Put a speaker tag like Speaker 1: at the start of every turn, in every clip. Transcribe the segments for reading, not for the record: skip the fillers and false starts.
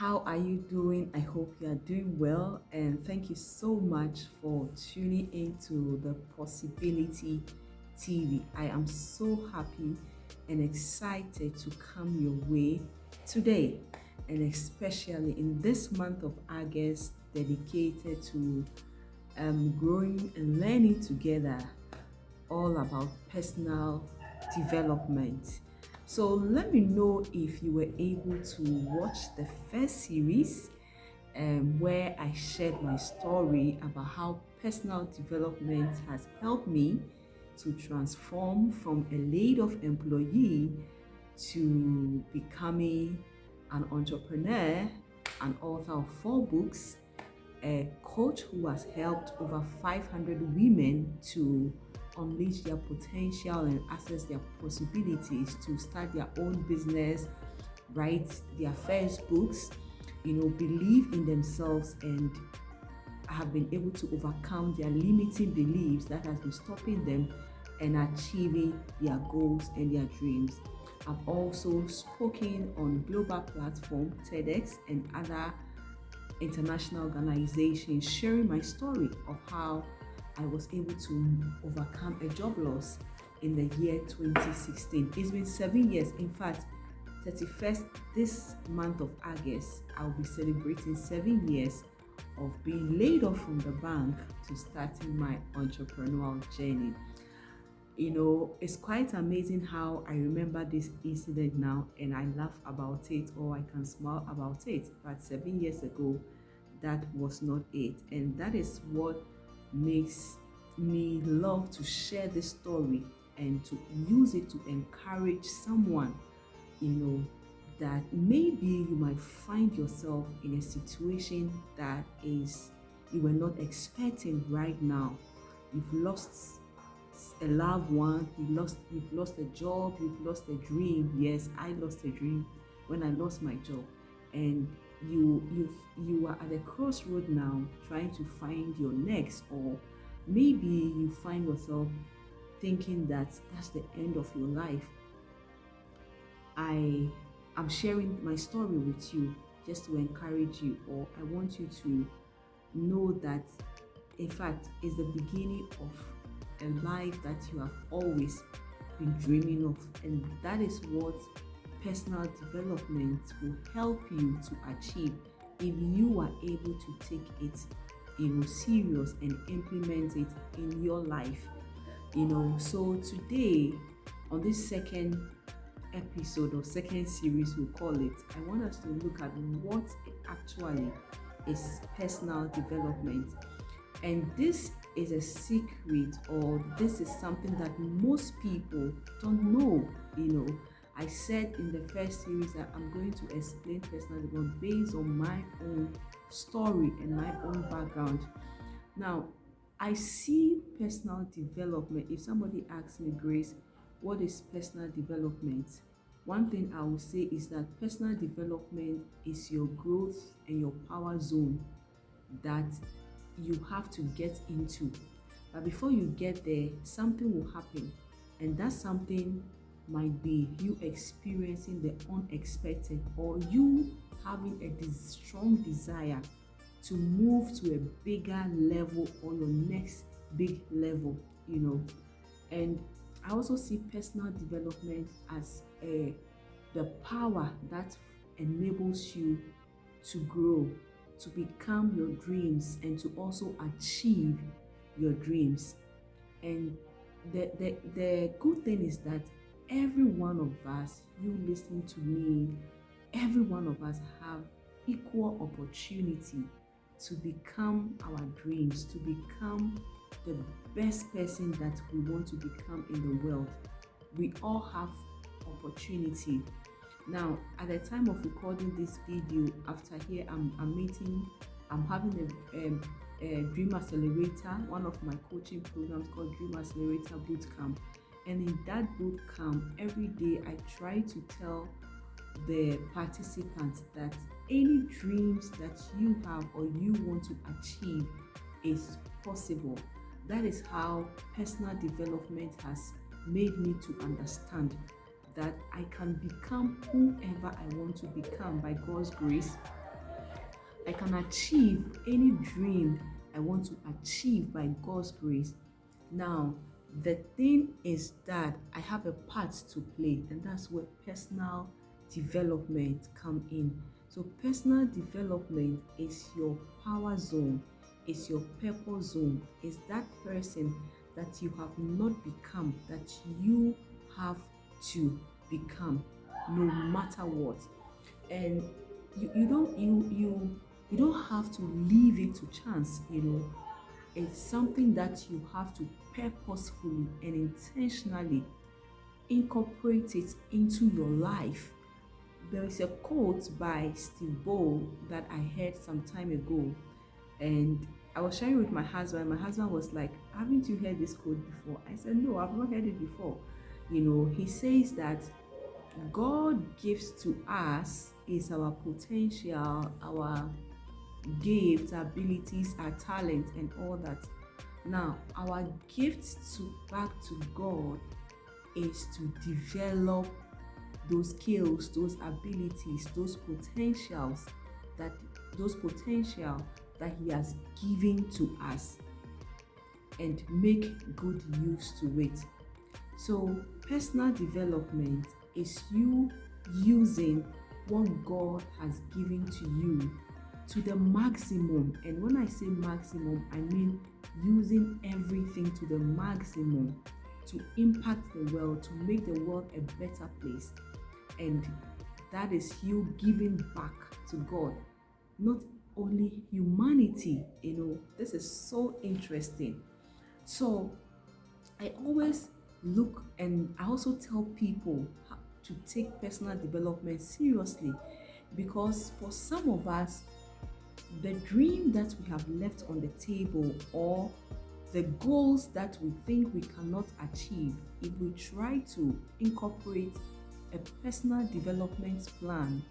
Speaker 1: How are you doing? I hope you are doing well, and thank you so much for tuning into the Possibility TV. I am so happy and excited to come your way today, and especially in this month of August dedicated to growing and learning together, all about personal development. So let me know if you were able to watch the first series where I shared my story about how personal development has helped me to transform from a laid off employee to becoming an entrepreneur, an author of 4 books, a coach who has helped over 500 women to unleash their potential and access their possibilities to start their own business, write their first books, believe in themselves and have been able to overcome their limiting beliefs that has been stopping them and achieving their goals and their dreams. I've also spoken on global platform TEDx and other international organizations, sharing my story of how I was able to overcome a job loss in the year 2016. It's been 7 years. In fact, 31st this month of August, I'll be celebrating 7 years of being laid off from the bank to starting my entrepreneurial journey. It's quite amazing how I remember this incident now and I laugh about it or I can smile about it. But 7 years ago, that was not it. And that is what makes me love to share this story and to use it to encourage someone, you know, that maybe you might find yourself in a situation that is you were not expecting right now. You've lost a loved one, you've lost a job, you've lost a dream. Yes, I lost a dream when I lost my job. And you are at a crossroad now trying to find your next, or maybe you find yourself thinking that that's the end of your life. I am sharing my story with you just to encourage you, or I want you to know that in fact it's the beginning of a life that you have always been dreaming of, and that is what personal development will help you to achieve if you are able to take it serious and implement it in your life. So today, on this second episode or second series we'll call it, I want us to look at what actually is personal development. And this is a secret, or this is something that most people don't know. I said in the first series that I'm going to explain personal development based on my own story and my own background. Now, I see personal development. If somebody asks me, Grace, what is personal development? One thing I will say is that personal development is your growth and your power zone that you have to get into. But before you get there, something will happen, and that something might be you experiencing the unexpected, or you having a strong desire to move to a bigger level or your next big level. And I also see personal development as the power that enables you to grow, to become your dreams, and to also achieve your dreams. And the good thing is that every one of us, you listening to me, every one of us have equal opportunity to become our dreams, to become the best person that we want to become in the world. We all have opportunity. Now, at the time of recording this video, after here, I'm having a Dream Accelerator, one of my coaching programs called Dream Accelerator Bootcamp. And in that bootcamp, every day I try to tell the participants that any dreams that you have or you want to achieve is possible. That is how personal development has made me to understand that I can become whoever I want to become by God's grace. I can achieve any dream I want to achieve by God's grace. Now, the thing is that I have a part to play, and that's where personal development come in. So personal development is your power zone, is your purpose zone, is that person that you have not become, that you have to become no matter what. And you don't have to leave it to chance, it's something that you have to purposefully and intentionally incorporate it into your life. There is a quote by Steve Bowl that I heard some time ago, and I was sharing with my husband. My husband was like, "Haven't you heard this quote before?" I said, "No, I've not heard it before." He says that God gives to us is our potential, our gifts, abilities, our talent, and all that. Now, our gifts to back to God is to develop those skills, those abilities, that those potential that He has given to us, and make good use to it. So, personal development is you using what God has given to you to the maximum. And when I say maximum, I mean using everything to the maximum to impact the world, to make the world a better place. And that is you giving back to God, not only humanity. This is so interesting. So I always look, and I also tell people how to take personal development seriously, because for some of us, the dream that we have left on the table, or the goals that we think we cannot achieve, if we try to incorporate a personal development plan,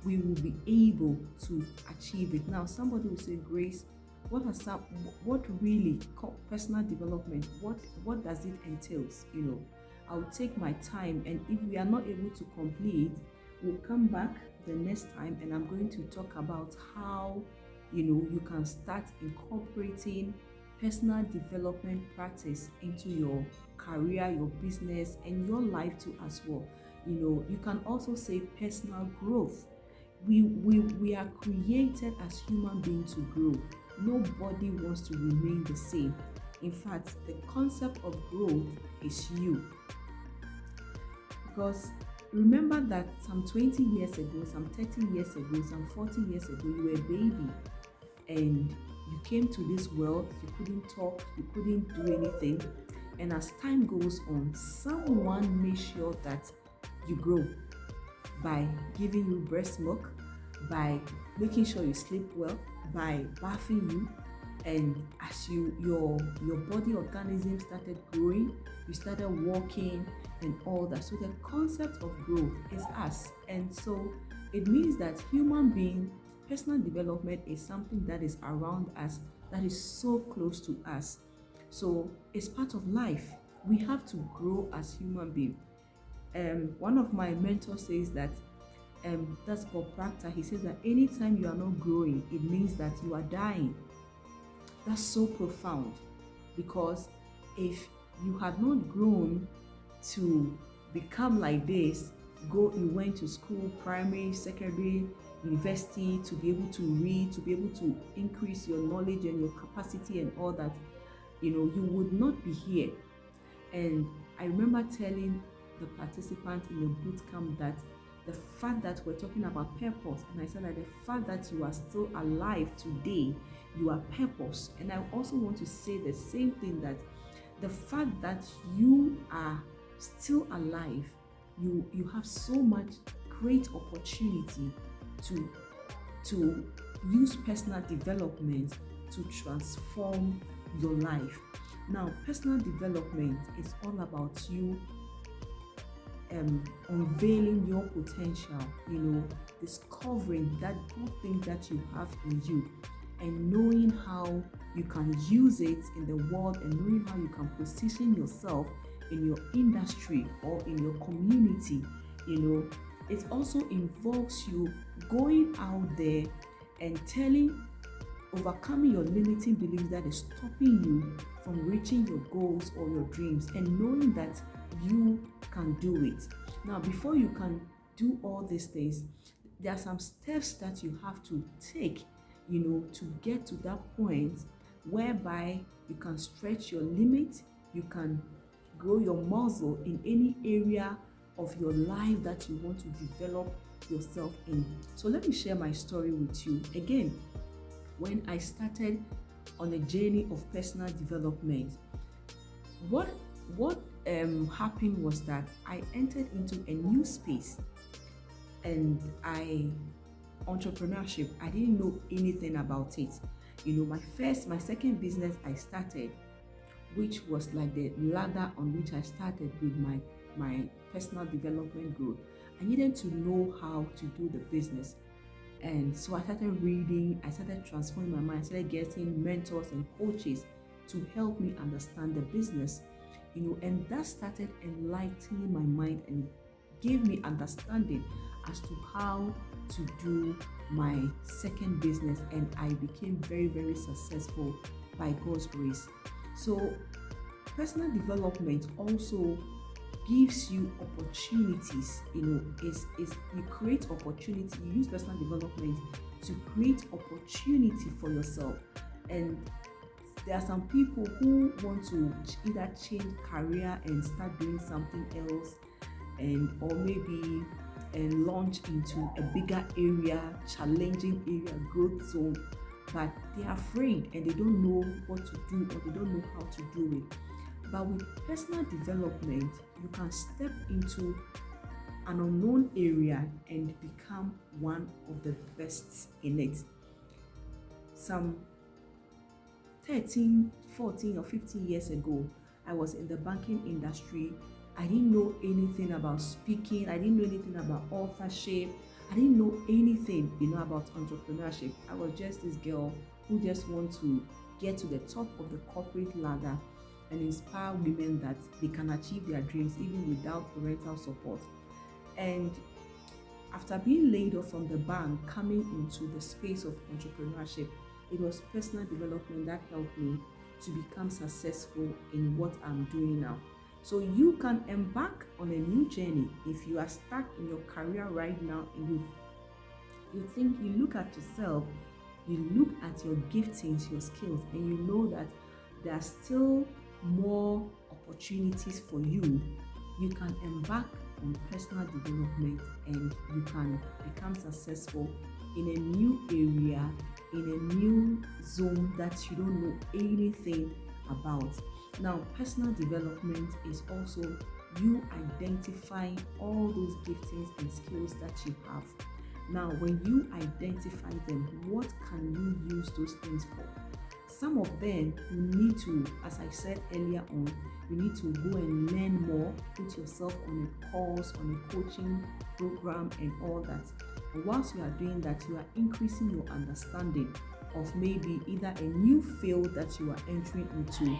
Speaker 1: we will be able to achieve it. Now, somebody will say, "Grace, what really personal development? What does it entails?" I'll take my time, and if we are not able to complete, we'll come back the next time, and I'm going to talk about how you can start incorporating personal development practice into your career, your business, and your life too as well. You can also say personal growth. We are created as human beings to grow. Nobody wants to remain the same. In fact, the concept of growth is you. Because remember that some 20 years ago, some 30 years ago, some 40 years ago, you were a baby, and you came to this world, you couldn't talk, you couldn't do anything. And as time goes on, someone makes sure that you grow by giving you breast milk, by making sure you sleep well, by bathing you. And as your body organism started growing, you started walking and all that. So the concept of growth is us. And so it means that human being personal development is something that is around us, that is so close to us. So it's part of life. We have to grow as human beings. One of my mentors says that, that's Bob Proctor. He says that anytime you are not growing, it means that you are dying. That's so profound, because if you had not grown to become like this, you went to school, primary, secondary, university, to be able to read, to be able to increase your knowledge and your capacity and all that, you would not be here. And I remember telling the participants in the boot camp that the fact that we're talking about purpose, and I said that the fact that you are still alive today, you are purpose. And I also want to say the same thing, that the fact that you are still alive, you have so much great opportunity to use personal development to transform your life. Now, personal development is all about you unveiling your potential, discovering that good thing that you have in you, and knowing how you can use it in the world, and knowing how you can position yourself in your industry or in your community. It also involves you going out there and overcoming your limiting beliefs that is stopping you from reaching your goals or your dreams, and knowing that you can do it. Now, before you can do all these things, there are some steps that you have to take, to get to that point whereby you can stretch your limit, you can grow your muscle in any area of your life that you want to develop yourself in. So let me share my story with you. Again, when I started on a journey of personal development, what happened was that I entered into a new space, and entrepreneurship, I didn't know anything about it. My second business I started, which was like the ladder on which I started with my personal development growth. I needed to know how to do the business. And so I started reading, I started transforming my mind, I started getting mentors and coaches to help me understand the business, and that started enlightening my mind and gave me understanding as to how to do my second business, and I became very, very successful by God's grace. So personal development also gives you opportunities. Is you create opportunity. You use personal development to create opportunity for yourself. And there are some people who want to either change career and start doing something else, or maybe and launch into a bigger area, challenging area, growth zone, but they're afraid and they don't know what to do, or they don't know how to do it. But with personal development, you can step into an unknown area and become one of the best in it. Some 13, 14, or 15 years ago, I was in the banking industry. I didn't know anything about speaking. I didn't know anything about authorship. I didn't know anything, about entrepreneurship. I was just this girl who just wants to get to the top of the corporate ladder and inspire women that they can achieve their dreams even without parental support. And after being laid off from the bank, coming into the space of entrepreneurship, it was personal development that helped me to become successful in what I'm doing now. So you can embark on a new journey if you are stuck in your career right now, and you look at yourself, you look at your giftings, your skills, and you know that there are still more opportunities for you. You can embark on personal development and you can become successful in a new area, in a new zone that you don't know anything about. Now, personal development is also you identifying all those giftings and skills that you have. Now, when you identify them, what can you use those things for? Some of them you need to, as I said earlier on, you need to go and learn more, put yourself on a course, on a coaching program and all that. And whilst you are doing that, you are increasing your understanding of maybe either a new field that you are entering into,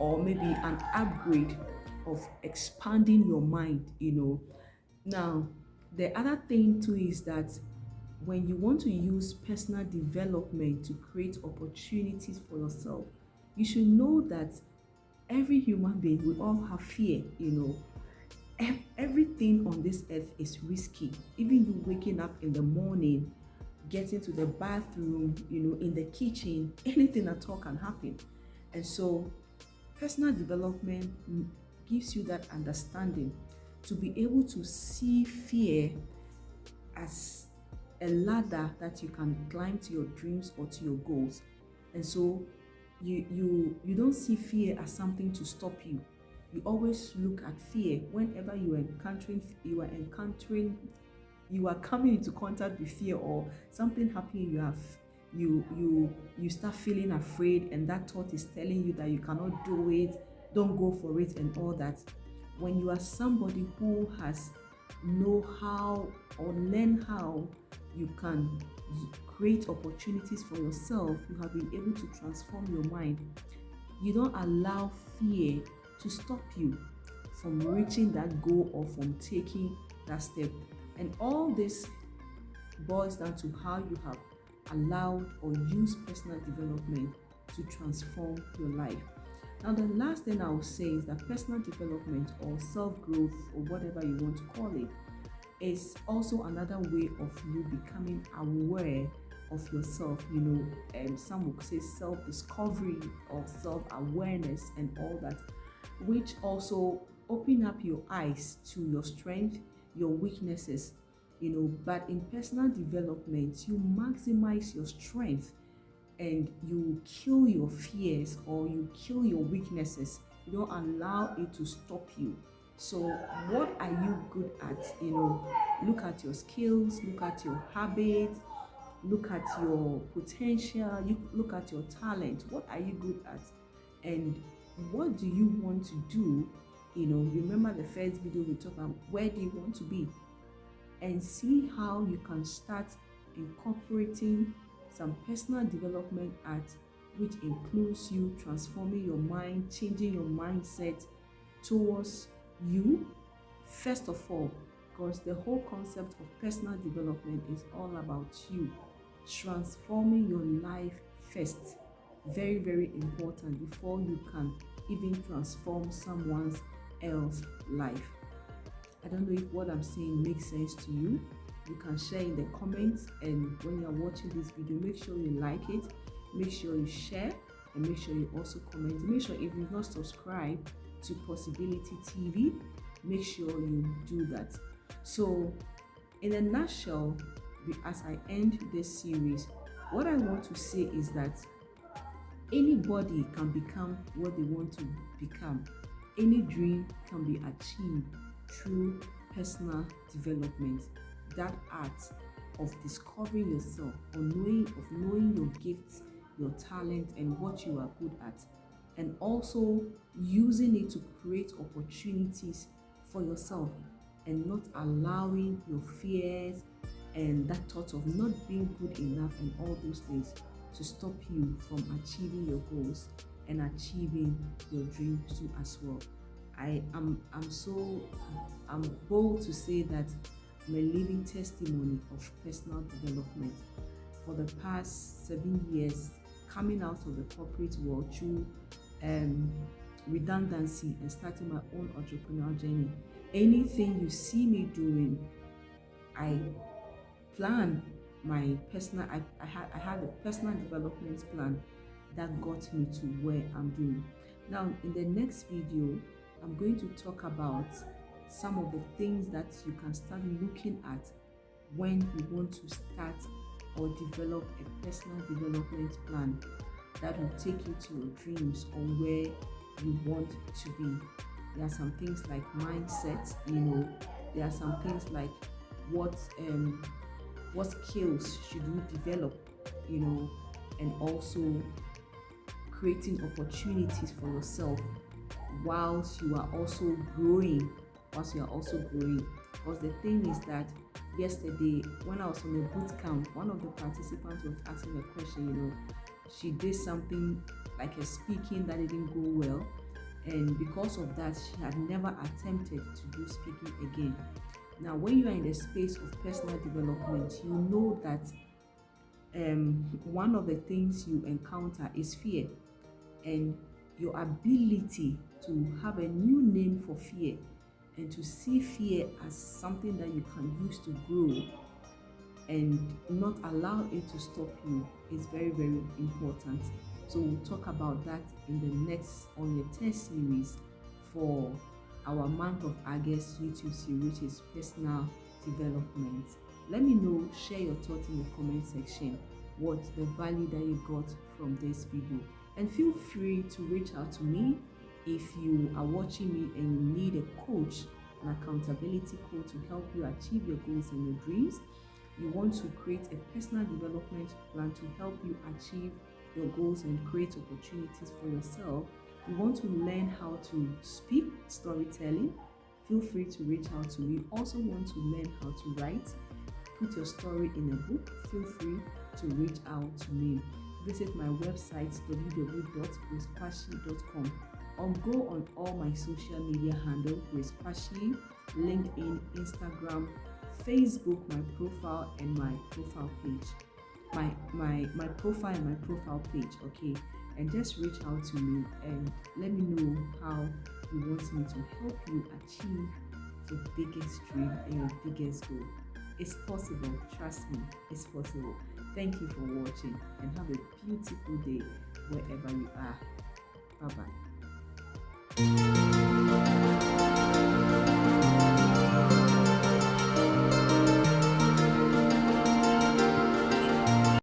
Speaker 1: or maybe an upgrade of expanding your mind. Now, the other thing too is that when you want to use personal development to create opportunities for yourself, you should know that every human being, we all have fear. Everything on this earth is risky. Even you waking up in the morning, getting to the bathroom, in the kitchen, anything at all can happen. And so personal development gives you that understanding to be able to see fear as a ladder that you can climb to your dreams or to your goals. And so you don't see fear as something to stop you. You always look at fear whenever you are coming into contact with fear, or something happening, you start feeling afraid, and that thought is telling you that you cannot do it, don't go for it and all that. When you are somebody who has know how or learn how you can create opportunities for yourself, you have been able to transform your mind. You don't allow fear to stop you from reaching that goal or from taking that step. And all this boils down to how you have allowed or use personal development to transform your life. Now, the last thing I will say is that personal development or self growth, or whatever you want to call it, is also another way of you becoming aware of yourself. Some would say self discovery or self awareness and all that, which also open up your eyes to your strength, your weaknesses. But in personal development, you maximize your strength and you kill your fears or you kill your weaknesses. You don't allow it to stop you. So what are you good at? Look at your skills, look at your habits, look at your potential, you look at your talent. What are you good at? And what do you want to do? You remember the first video we talked about, where do you want to be? And see how you can start incorporating some personal development at, which includes you transforming your mind, changing your mindset towards you first of all, because the whole concept of personal development is all about you transforming your life first. Very, very important before you can even transform someone else's life. I don't know if what I'm saying makes sense to you. You can share in the comments, and when you're watching this video, make sure you like it, make sure you share, and make sure you also comment. Make sure if you've not subscribed to Possibility TV, make sure you do that. So in a nutshell, as I end this series, what I want to say is that anybody can become what they want to become. Any dream can be achieved through personal development. That art of discovering yourself, or knowing your gifts, your talent, and what you are good at, and also using it to create opportunities for yourself, and not allowing your fears and that thought of not being good enough and all those things to stop you from achieving your goals and achieving your dreams too as well. I'm bold to say that I'm a living testimony of personal development. For the past 7 years, coming out of the corporate world through redundancy and starting my own entrepreneurial journey, anything you see me doing, I plan my personal. I had a personal development plan that got me to where I'm doing now. In the next video, I'm going to talk about some of the things that you can start looking at when you want to start or develop a personal development plan that will take you to your dreams or where you want to be. There are some things like mindset, there are some things like what skills should you develop, and also creating opportunities for yourself whilst you are also growing. Because the thing is that yesterday when I was on a boot camp, one of the participants was asking a question. She did something like a speaking that didn't go well, and because of that she had never attempted to do speaking again. Now when you are in the space of personal development, you know that one of the things you encounter is fear, and your ability to have a new name for fear and to see fear as something that you can use to grow and not allow it to stop you is very, very important. So we'll talk about that in the next, on the third series for our month of August YouTube series, which is personal development. Let me know, share your thoughts in the comment section, what the value that you got from this video, and feel free to reach out to me if you are watching me and you need a coach, an accountability coach to help you achieve your goals and your dreams. You want to create a personal development plan to help you achieve your goals and create opportunities for yourself. You want to learn how to speak, storytelling, feel free to reach out to me. Also want to learn how to write, put your story in a book, feel free to reach out to me. Visit my website www.quarshie.com, or go on all my social media handles: Quarshie, LinkedIn, Instagram, Facebook, my profile and my profile page. my profile and my profile page, okay? And just reach out to me and let me know how you want me to help you achieve your biggest dream and your biggest goal. It's possible, trust me, it's possible. Thank you for watching and have a beautiful day wherever you are. Bye bye.